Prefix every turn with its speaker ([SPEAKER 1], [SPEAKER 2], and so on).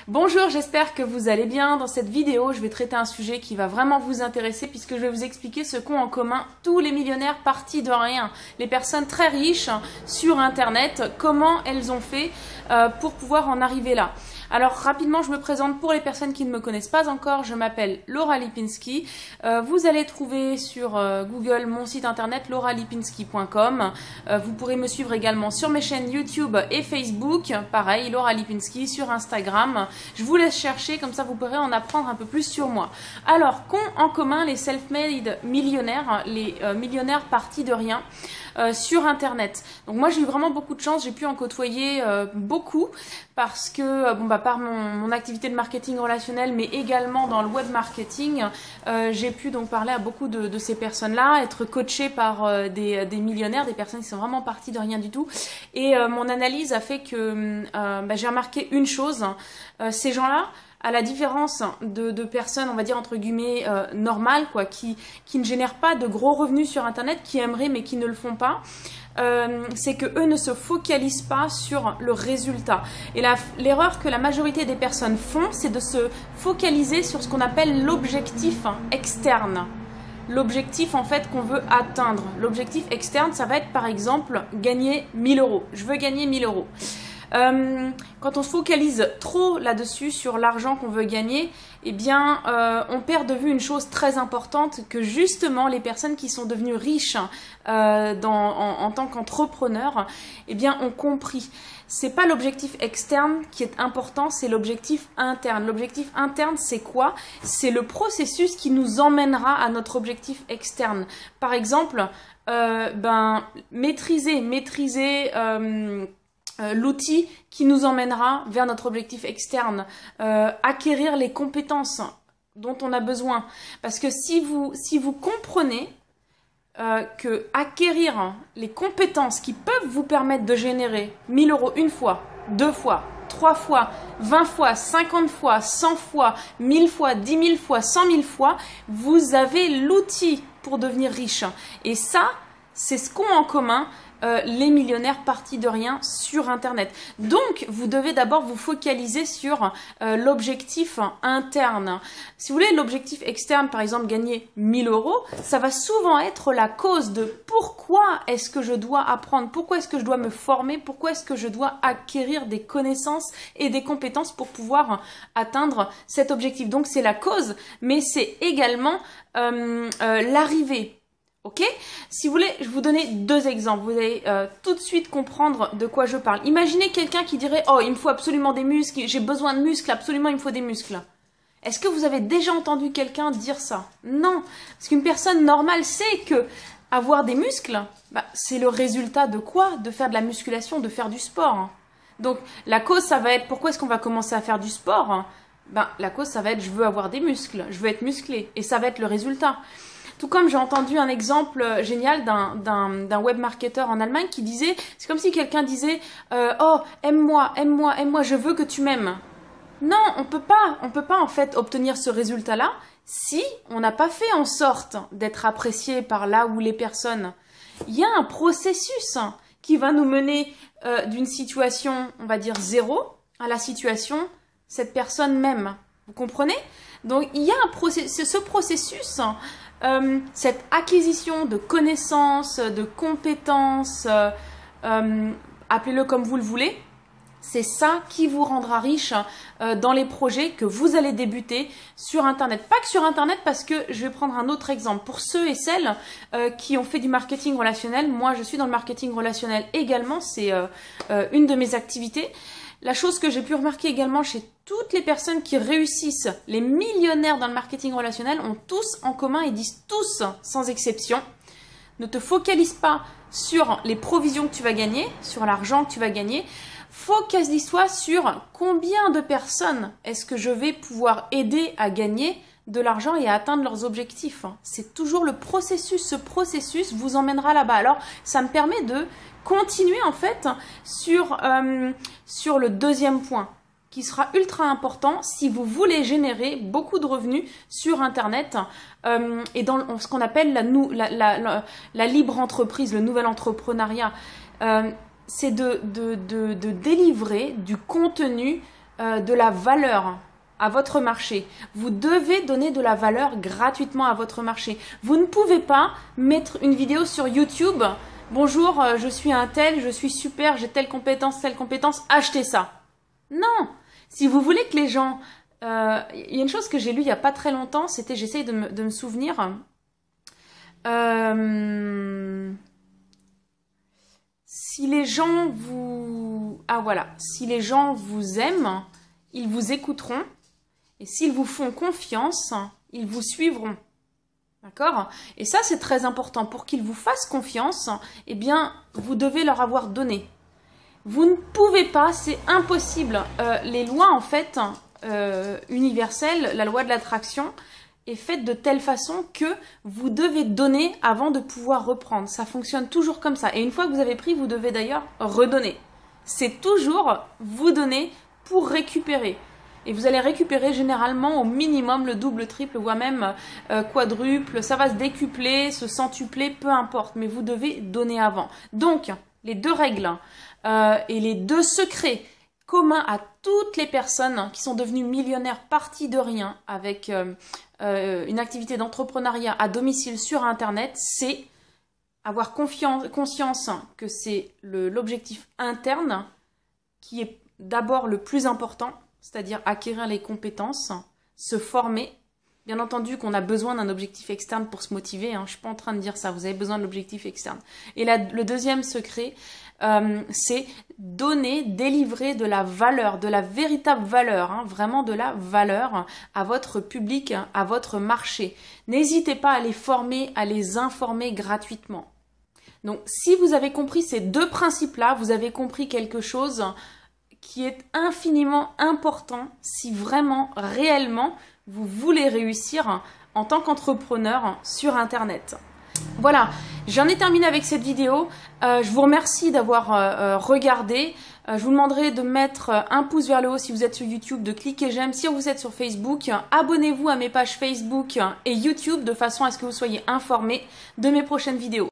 [SPEAKER 1] Bonjour, j'espère que vous allez bien. Dans cette vidéo, je vais traiter un sujet qui va vraiment vous intéresser puisque je vais vous expliquer ce qu'ont en commun tous les millionnaires partis de rien. Les personnes très riches sur Internet, comment elles ont fait pour pouvoir en arriver là. Alors rapidement, je me présente pour les personnes qui ne me connaissent pas encore. Je m'appelle Laura Lipinski. Vous allez trouver sur Google mon site internet lauralipinski.com. Vous pourrez me suivre également sur mes chaînes YouTube et Facebook. Pareil, Laura Lipinski sur Instagram. Je vous laisse chercher, comme ça vous pourrez en apprendre un peu plus sur moi. Alors, qu'ont en commun les self-made millionnaires, les millionnaires partis de rien sur Internet? Donc moi j'ai eu vraiment beaucoup de chance, j'ai pu en côtoyer beaucoup parce que par mon activité de marketing relationnel, mais également dans le web marketing, j'ai pu donc parler à beaucoup de ces personnes-là, être coachée par des millionnaires, des personnes qui sont vraiment parties de rien du tout. Et mon analyse a fait que j'ai remarqué une chose, ces gens-là, à la différence de personnes, on va dire entre guillemets normales, quoi, qui ne génèrent pas de gros revenus sur Internet, qui aimeraient mais qui ne le font pas, c'est que eux ne se focalisent pas sur le résultat. Et l'erreur que la majorité des personnes font, c'est de se focaliser sur ce qu'on appelle l'objectif externe. L'objectif en fait qu'on veut atteindre. L'objectif externe, ça va être par exemple gagner 1000 euros. Je veux gagner 1000 euros. Quand on se focalise trop là-dessus sur l'argent qu'on veut gagner, eh bien, on perd de vue une chose très importante que justement les personnes qui sont devenues riches en tant qu'entrepreneurs, eh bien, ont compris. C'est pas l'objectif externe qui est important, c'est l'objectif interne. L'objectif interne, c'est quoi? C'est le processus qui nous emmènera à notre objectif externe. Par exemple, maîtriser l'outil qui nous emmènera vers notre objectif externe, acquérir les compétences dont on a besoin. Parce que si vous comprenez que acquérir les compétences qui peuvent vous permettre de générer 1000 euros une fois, 2 fois, 3 fois, 20 fois, 50 fois, 100 fois, 1000 fois, 10 000 fois, 100 000 fois, vous avez l'outil pour devenir riche. Et ça, c'est ce qu'ont en commun les millionnaires partis de rien sur Internet. Donc, vous devez d'abord vous focaliser sur l'objectif interne. Si vous voulez, l'objectif externe, par exemple, gagner 1000 euros, ça va souvent être la cause de pourquoi est-ce que je dois apprendre, pourquoi est-ce que je dois me former, pourquoi est-ce que je dois acquérir des connaissances et des compétences pour pouvoir atteindre cet objectif. Donc, c'est la cause, mais c'est également l'arrivée. Ok? Si vous voulez, je vais vous donner 2 exemples. Vous allez tout de suite comprendre de quoi je parle. Imaginez quelqu'un qui dirait « Oh, il me faut absolument des muscles, j'ai besoin de muscles, absolument il me faut des muscles. » Est-ce que vous avez déjà entendu quelqu'un dire ça? Non. Parce qu'une personne normale sait que avoir des muscles, c'est le résultat de quoi? De faire de la musculation, de faire du sport. Donc, la cause, ça va être pourquoi est-ce qu'on va commencer à faire du sport? La cause, ça va être je veux avoir des muscles, je veux être musclé. Et ça va être le résultat. Tout comme j'ai entendu un exemple génial d'un web marketeur en Allemagne qui disait, c'est comme si quelqu'un disait oh, aime-moi, aime-moi, aime-moi, je veux que tu m'aimes. Non, on peut pas en fait obtenir ce résultat-là si on n'a pas fait en sorte d'être apprécié par là ou les personnes. Il y a un processus qui va nous mener d'une situation, on va dire 0, à la situation cette personne m'aime. Vous comprenez? Donc il y a ce processus, cette acquisition de connaissances, de compétences, appelez-le comme vous le voulez, c'est ça qui vous rendra riche dans les projets que vous allez débuter sur Internet. Pas que sur Internet, parce que je vais prendre un autre exemple. Pour ceux et celles qui ont fait du marketing relationnel, moi je suis dans le marketing relationnel également, c'est une de mes activités. La chose que j'ai pu remarquer également chez toutes les personnes qui réussissent, les millionnaires dans le marketing relationnel, ont tous en commun et disent tous, sans exception, ne te focalise pas sur les provisions que tu vas gagner, sur l'argent que tu vas gagner, focalise-toi sur combien de personnes est-ce que je vais pouvoir aider à gagner de l'argent et à atteindre leurs objectifs. C'est toujours le processus, ce processus vous emmènera là-bas. Alors, ça me permet de continuer en fait sur le deuxième point qui sera ultra important si vous voulez générer beaucoup de revenus sur Internet et dans ce qu'on appelle la libre entreprise, le nouvel entrepreneuriat. C'est de délivrer du contenu de la valeur à votre marché. Vous devez donner de la valeur gratuitement à votre marché. Vous ne pouvez pas mettre une vidéo sur YouTube. Bonjour, je suis un tel, je suis super, j'ai telle compétence, achetez ça. Non. Si vous voulez que les gens... il y a une chose que j'ai lue il n'y a pas très longtemps, c'était, j'essaye de me souvenir... si les gens vous... Ah voilà, si les gens vous aiment, ils vous écouteront. Et s'ils vous font confiance, ils vous suivront. D'accord? Et ça, c'est très important. Pour qu'ils vous fassent confiance, eh bien, vous devez leur avoir donné. Vous ne pouvez pas, c'est impossible. Les lois, en fait, universelles, la loi de l'attraction, est faite de telle façon que vous devez donner avant de pouvoir reprendre. Ça fonctionne toujours comme ça. Et une fois que vous avez pris, vous devez d'ailleurs redonner. C'est toujours vous donner pour récupérer. Et vous allez récupérer généralement au minimum le double, triple, voire même quadruple. Ça va se décupler, se centupler, peu importe. Mais vous devez donner avant. Donc, les deux règles et les deux secrets communs à toutes les personnes qui sont devenues millionnaires parties de rien avec une activité d'entrepreneuriat à domicile sur Internet, c'est avoir conscience que c'est l'objectif interne qui est d'abord le plus important, c'est-à-dire acquérir les compétences, se former. Bien entendu qu'on a besoin d'un objectif externe pour se motiver, hein. Je ne suis pas en train de dire ça, vous avez besoin de l'objectif externe. Et le deuxième secret, c'est donner, délivrer de la valeur, de la véritable valeur, hein, vraiment de la valeur à votre public, à votre marché. N'hésitez pas à les former, à les informer gratuitement. Donc, si vous avez compris ces deux principes-là, vous avez compris quelque chose qui est infiniment important si vraiment, réellement, vous voulez réussir en tant qu'entrepreneur sur Internet. Voilà, j'en ai terminé avec cette vidéo. Je vous remercie d'avoir regardé. Je vous demanderai de mettre un pouce vers le haut si vous êtes sur YouTube, de cliquer j'aime si vous êtes sur Facebook. Abonnez-vous à mes pages Facebook et YouTube de façon à ce que vous soyez informés de mes prochaines vidéos.